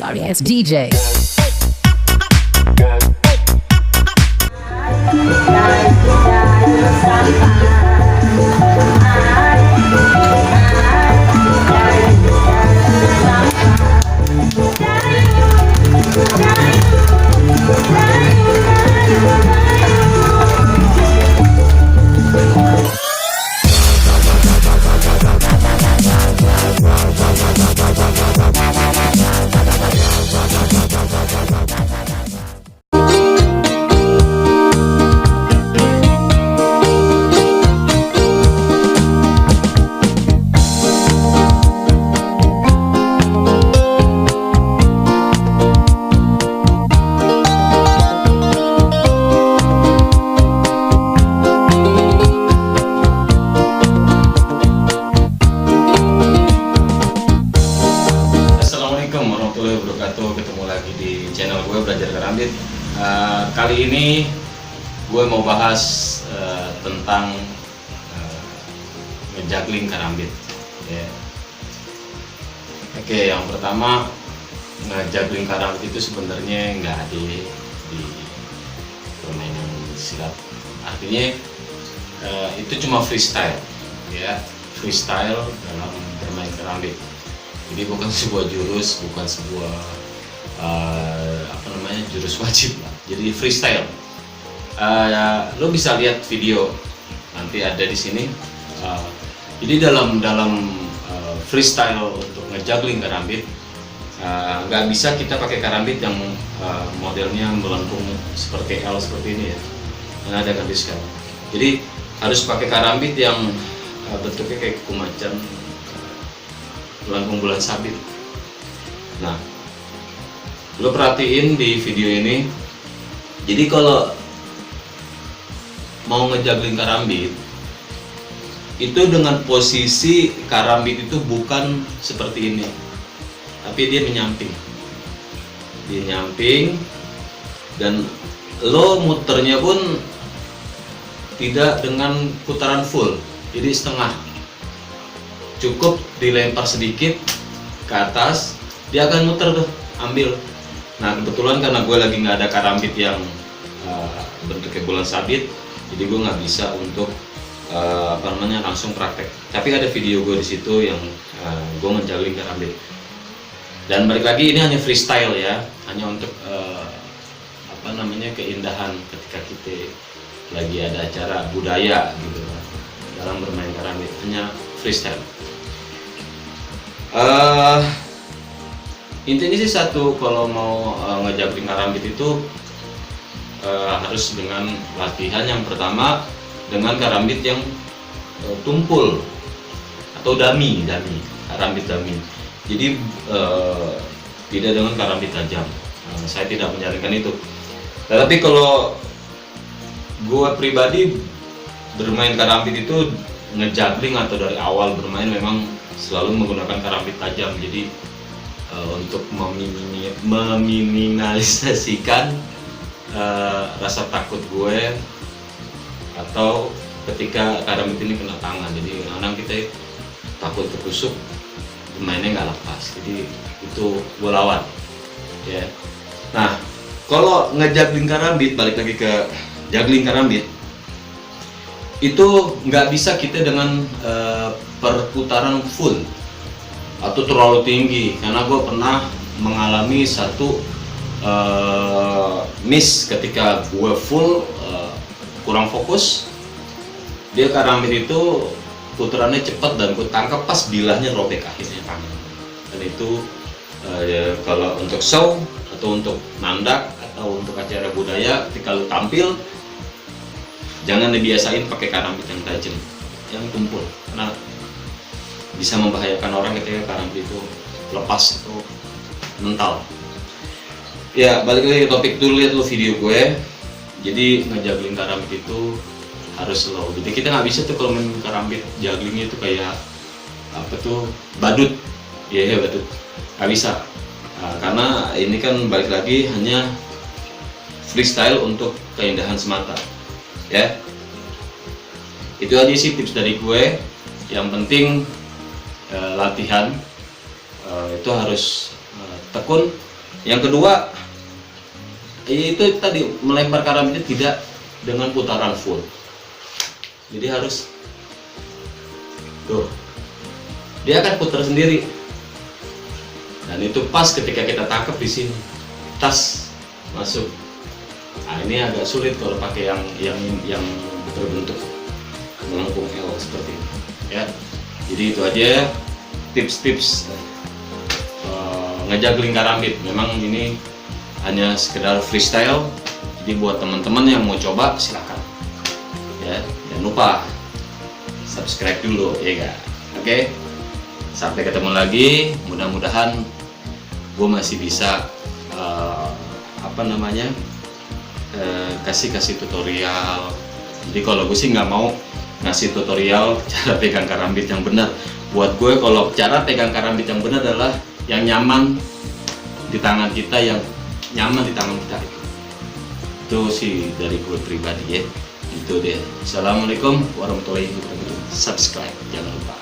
Sorry ass DJ. Ketemu lagi di channel gue Belajar Karambit. Kali ini gue mau bahas tentang ngejuggling karambit. Oke, yang pertama, ngejuggling karambit itu sebenarnya nggak ada di permainan silat. Artinya itu cuma freestyle, ya, freestyle dalam bermain karambit. Jadi bukan sebuah jurus, bukan sebuah jurus wajib lah. Jadi freestyle. Lo bisa lihat video nanti ada di sini. Jadi dalam freestyle untuk ngejuggling karambit, nggak bisa kita pakai karambit yang modelnya melengkung seperti L seperti ini ya. Yang ada kan di sekarang. Jadi harus pakai karambit yang bentuknya kayak kuku macan, melengkung bulan sabit. Nah, lo perhatiin di video ini. Jadi kalau mau ngejuggling karambit, itu dengan posisi karambit itu bukan seperti ini, tapi dia menyamping. Dia nyamping, dan lo muternya pun tidak dengan putaran full, jadi setengah. Cukup dilempar sedikit ke atas, dia akan muter tuh, ambil. Nah, kebetulan karena gue lagi nggak ada karambit yang bentuknya bulan sabit, jadi gue nggak bisa untuk langsung praktek. Tapi ada video gue di situ yang gue ngejuggling karambit. Dan balik lagi, ini hanya freestyle ya, hanya untuk keindahan ketika kita lagi ada acara budaya gitu dalam bermain karambit, hanya freestyle. Intinya sih satu, kalau mau ngejuggling karambit itu harus dengan latihan. Yang pertama dengan karambit yang tumpul atau dummy, karambit dummy. Jadi tidak dengan karambit tajam. Saya tidak menyarankan itu. Tetapi kalau gue pribadi bermain karambit itu, ngejuggling atau dari awal bermain memang selalu menggunakan karambit tajam. Jadi untuk meminimalisasikan rasa takut gue atau ketika karambit ini kena tangan. Jadi kadang kita takut ketusuk, mainnya nggak lepas. Jadi itu gue lawan, ya. Nah, kalau ngejuggling karambit, balik lagi ke juggling karambit, itu nggak bisa kita dengan perputaran full atau terlalu tinggi. Karena gue pernah mengalami satu miss ketika gue full, kurang fokus. Dia karambit itu putarannya cepat dan gue tangkap pas bilahnya robek akhirnya tangan. Dan itu kalau untuk show atau untuk mandak atau untuk acara budaya, ketika lu tampil, jangan dibiasain pakai karambit yang tajam, yang tumpul, karena bisa membahayakan orang ketika karambit itu lepas atau mental. Ya, balik lagi ke topik dulu, lihat lo video gue. Jadi ngejuggling karambit itu harus slow. Jadi kita nggak bisa tuh kalau main karambit jugglingnya itu kayak badut, ya badut, nggak bisa. Karena ini kan balik lagi hanya freestyle untuk keindahan semata, ya. Itu aja sih tips dari gue. Yang penting latihan itu harus tekun, Yang kedua, itu tadi melempar karambitnya tidak dengan putaran full. Jadi harus tuh, dia akan putar sendiri. Dan itu pas ketika kita tangkap di sini, tas masuk. Nah, ini agak sulit kalau pakai yang berbentuk melengkung L seperti ini. Ya, jadi itu aja tips-tips ngejuggling karambit. Memang ini hanya sekedar freestyle. Jadi buat teman-teman yang mau coba silakan. Ya, jangan lupa subscribe dulu, ya enggak? Oke. Sampai ketemu lagi. Mudah-mudahan gue masih bisa kasih tutorial. Jadi kalau gue sih nggak mau ngasih tutorial cara pegang karambit yang benar. Buat gue kalau cara pegang karambit yang benar adalah yang nyaman di tangan kita, yang nyaman di tangan kita. Itu sih dari gue pribadi ya. Itu deh. Assalamualaikum warahmatullahi wabarakatuh. Subscribe jangan lupa.